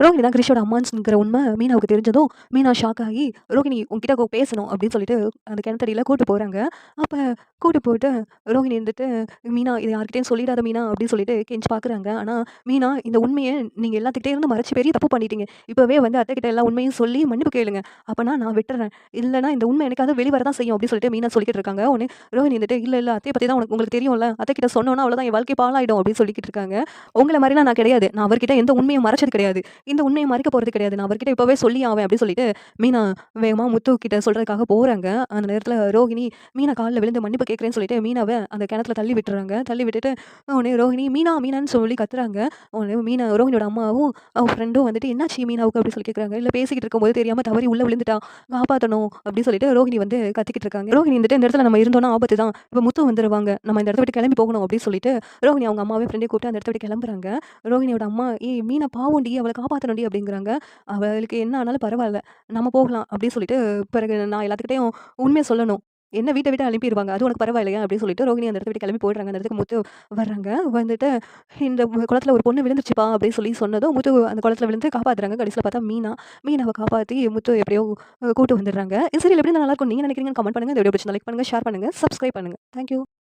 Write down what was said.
ரோகிணி தான் கிரிஷோட அம்மான்ஸ்ங்கிற உண்மை மீனாவுக்கு தெரிஞ்சதும், மீனா ஷாக் ஆகி, "ரோகிணி உன்கிட்ட பேசணும்" அப்படின்னு சொல்லிட்டு அந்த கிணத்தடியில கூட்டு போறாங்க. அப்ப கூட்டு போயிட்டு ரோகிணி இருந்துட்டு, "மீனா இத யார்கிட்டயும் சொல்லிடாத மீனா" அப்படின்னு சொல்லிட்டு கெஞ்சி பார்க்குறாங்க. ஆனா, மீனா இந்த உண்மைய நீங்க எல்லாத்துக்கிட்டயும் இருந்து மறைச்சு பெரிய தப்பு பண்ணிட்டீங்க. இப்பவே வந்து அத்தைக்கிட்ட எல்லா உண்மையும் சொல்லி மன்னிப்பு கேளுங்க. அப்பன்னா நான் விட்டுர்றேன். இல்லன்னா இந்த உண்மை என்னைக்காவது வெளிவர தான் செய்யும் அப்படின்னு சொல்லிட்டு மீனா சொல்லிக்கிட்டு இருக்காங்க. உடனே ரோஹிணி வந்துட்டு, "இல்ல, இல்ல அத்தைய பத்தி தான் உங்களுக்கு தெரியும்ல. அத்தைக்கிட்ட சொன்னோம்னா அவ்வளோதான் என் வாழ்க்கை பாழாயிடும்" அப்படின்னு சொல்லிக்கிட்டு இருக்காங்க. "உங்கள மாரிலாம் நான் கிடையாது. நான் அவர்கிட்ட எந்த உண்மையும் மறைச்சது கிடையாது. இந்த உண்மைய மறைக்க போறது கிடையாது. நான் அவர்கிட்ட இப்பவே சொல்லியே ஆவேன்" அப்படின்னு சொல்லிட்டு மீனா வேகமா முத்து கிட்ட சொல்றதுக்காக போறாங்க. அந்த நேரத்துல ரோஹிணி மீனா கால்ல விழுந்து மன்னிப்பு கேட்கிறேன்னு சொல்லிட்டு மீனாவ அந்த கிணத்துல தள்ளி விட்டுர்றாங்க. தள்ளி விட்டுட்டு உடனே ரோஹிணி "மீனா, மீனான்னு" சொல்லி கத்துறாங்க. உடனே மீனா ரோஹிணியோட அம்மாவும், அவங்க ஃப்ரெண்டும் வந்துட்டு "என்னாச்சு மீனாவுக்கு?" அப்படின்னு சொல்லி கேட்குறாங்க. "இல்ல பேசிக்கிட்டு இருக்கும்போது தெரியாம தவறி உள்ள விழுந்துட்டா. காப்பாத்தணும்" அப்படின்னு சொல்லிட்டு ரோஹிணி வந்து கத்திக்கிட்டு இருக்காங்க. ரோஹிணி வந்துட்டு "இந்த இடத்துல நம்ம இருந்தோம்னா ஆபத்து தான். இப்ப முத்து வந்துருவாங்க. நம்ம இந்த இடத்த விட்டு கிளம்பி போகணும்" அப்படின்னு சொல்லிட்டு ரோஹிணி அவங்க அம்மாவையும் ஃப்ரெண்டையும் கூப்பிட்டு அந்த இடத்த விட்டு கிளம்புறாங்க. ரோஹிணியோட அம்மா, "ஏய் மீனா பாவம்டி, அவள காப்பாத்தணும்டி" அப்படிங்கிறாங்க. "அவளுக்கு என்ன ஆனாலும் பரவால்ல. நம்ம போகலாம்" அப்படின்னு சொல்லிட்டு, பிறகு நான் எல்லாத்துக்கிட்டயும் உண்மைய சொல்லணும். என்ன வீட்ட விட்டு அனுப்பிருவாங்க. அது உனக்கு பரவாயில்லையா? அப்படின்னு சொல்லிட்டு ரோகிணி அந்த இடத்த விட்டு கிளம்பி போயிடுறாங்க. அந்த இடத்துக்கு முத்து வர்றாங்க. வந்துட்டு இந்த குளத்துல ஒரு பொண்ணு விழுந்துருச்சுப்பா அப்படின்னு சொல்லி சொன்னதும், முத்து அந்த குளத்துல விழுந்து காப்பாத்துறாங்க. கடைசியில பார்த்தா மீனா. மீனாவ காப்பாத்தி முத்து எப்படியோ கூட்டு வந்துடுறாங்க. இந்த சீரியல் எப்படி இருந்தா நல்லாருக்கும்னு நீங்க நினைக்கிறீங்கன்னு கமெண்ட் பண்ணுங்க. இந்த வீடியோ பிடிச்சிருந்தா லைக் பண்ணுங்க, ஷேர் பண்ணுங்க, சப்ஸ்கிரைப் பண்ணுங்க. Thank you.